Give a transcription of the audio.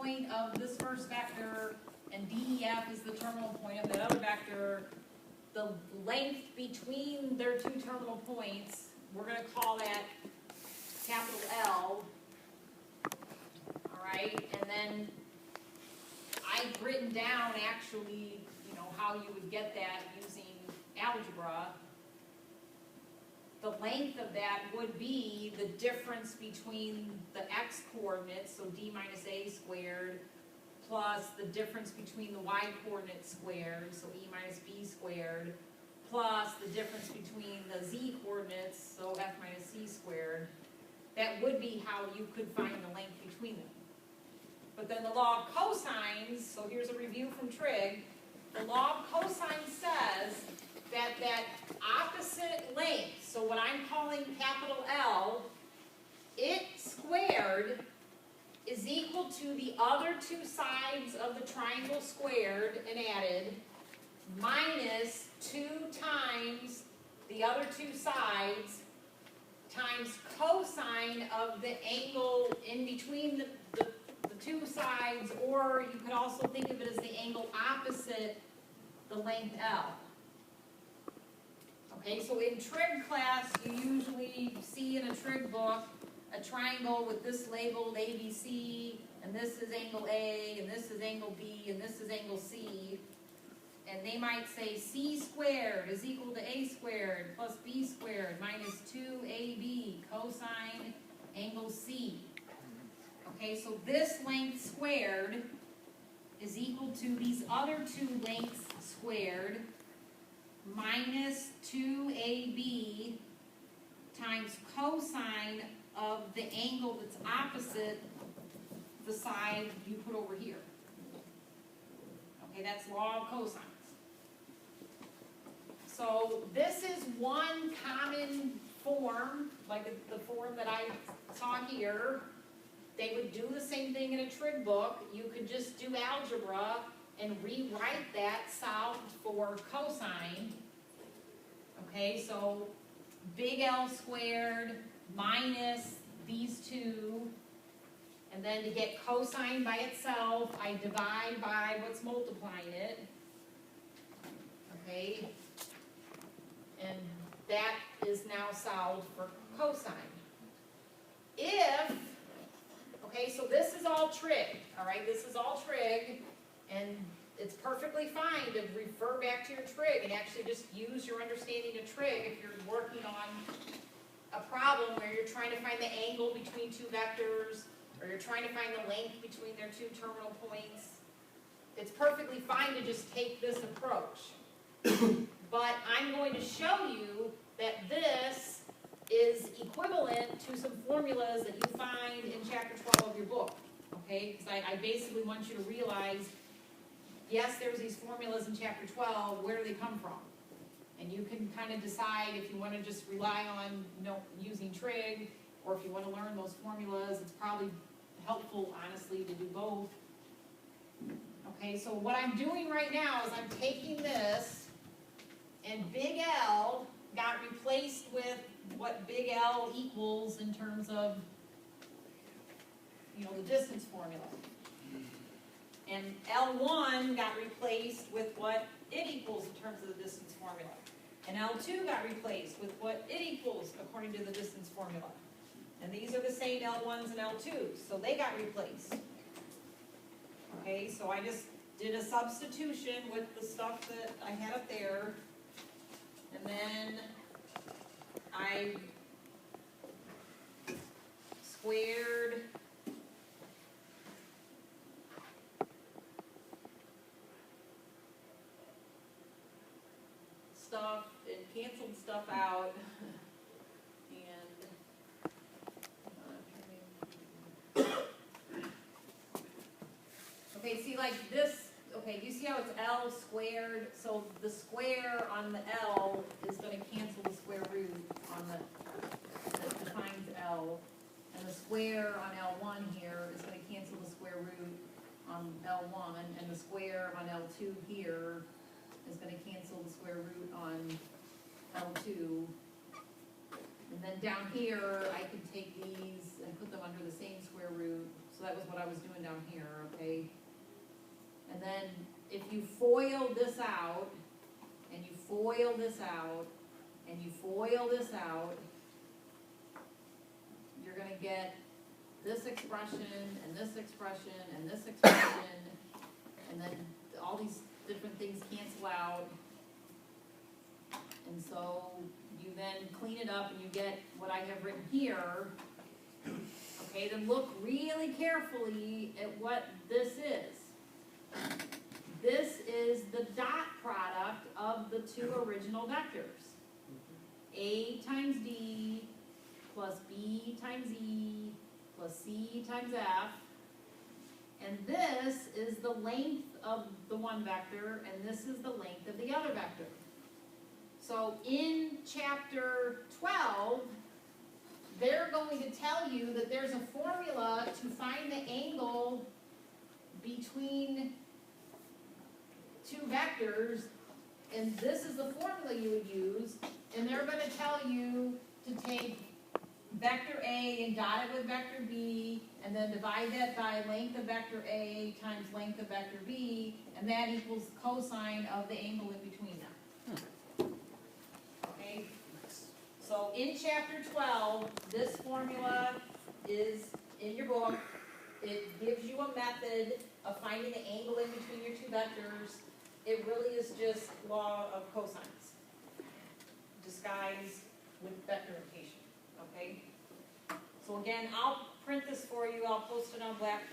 point of this first vector, and DEF is the terminal point of that other vector. The length between their two terminal points, we're going to call that capital L. All right, and then I've written down actually, you know, how you would get that using algebra. The length of that would be the difference between the x coordinates, so d minus a squared, plus the difference between the y coordinate squared, so e minus b squared, plus the difference between the z coordinates, so f minus c squared. That would be how you could find the length between them. But then the law of cosines, so here's a review from trig, the law of cosines says that opposite length, so what I'm calling capital L, it squared is equal to the other two sides of the triangle squared and added, minus 2 times the other two sides, times cosine of the angle in between the two sides, or you could also think of it as the angle opposite the length L. Okay, so in trig class, you usually see in a trig book a triangle with this labeled ABC, and this is angle A, and this is angle B, and this is angle C. And they might say C squared is equal to A squared plus B squared minus 2AB cosine angle C. Okay, so this length squared is equal to these other two lengths squared minus 2AB times cosine of the angle that's opposite the side you put over here. Okay, that's law of cosines. So this is one common form, like the form that I saw here. They would do the same thing in a trig book. You could just do algebra and rewrite that solved for cosine. Okay, so big L squared minus these two, and then to get cosine by itself, I divide by what's multiplying it. Okay, and that is now solved for cosine. Okay, so this is all trig, all right? This is all trig, and it's perfectly fine to refer back to your trig and actually just use your understanding of trig if you're working on a problem where you're trying to find the angle between two vectors, or you're trying to find the length between their two terminal points. It's perfectly fine to just take this approach. But I'm going to show you that this is equivalent to some formulas that you find in chapter 12 of your book, okay? Because I basically want you to realize, yes, there's these formulas in chapter 12, where do they come from? And you can kind of decide if you want to just rely on, you know, using trig, or if you want to learn those formulas. It's probably helpful, honestly, to do both. Okay, so what I'm doing right now is I'm taking this, and big L got replaced with what big L equals in terms of, you know, the distance formula. And L1 got replaced with what it equals in terms of the distance formula. And L2 got replaced with what it equals according to the distance formula. And these are the same L1s and L2s, so they got replaced. Okay, so I just did a substitution with the stuff that I had up there. And then I squared stuff and canceled stuff out. And okay, see, like this, okay, you see how it's L squared? So the square on the L is going to cancel the square root on that defines L. And the square on L1 here is going to cancel the square root on L1. And the square on L2 here is going to cancel the square root on L2. And then down here, I can take these and put them under the same square root. So So that was what I was doing down here, okay? And then if you FOIL this out, and you FOIL this out, and you FOIL this out, you're gonna get this expression, and this expression, and this expression, and then all these different things cancel out. And so you then clean it up and you get what I have written here. Okay, then look really carefully at what this is. This is the dot product of the two original vectors. A times D plus B times E plus C times F. And this is the length of the one vector, and this is the length of the other vector. So in chapter 12, they're going to tell you that there's a formula to find the angle between two vectors, and this is the formula you would use, and they're going to tell you to take vector A and dot it with vector B, and then divide that by length of vector A times length of vector B, and that equals cosine of the angle in between them. Okay? So in chapter 12, this formula is in your book. It gives you a method of finding the angle in between your two vectors. It really is just law of cosines, disguised with vector notation. Okay? So again, I'll print this for you. I'll post it on Blackboard.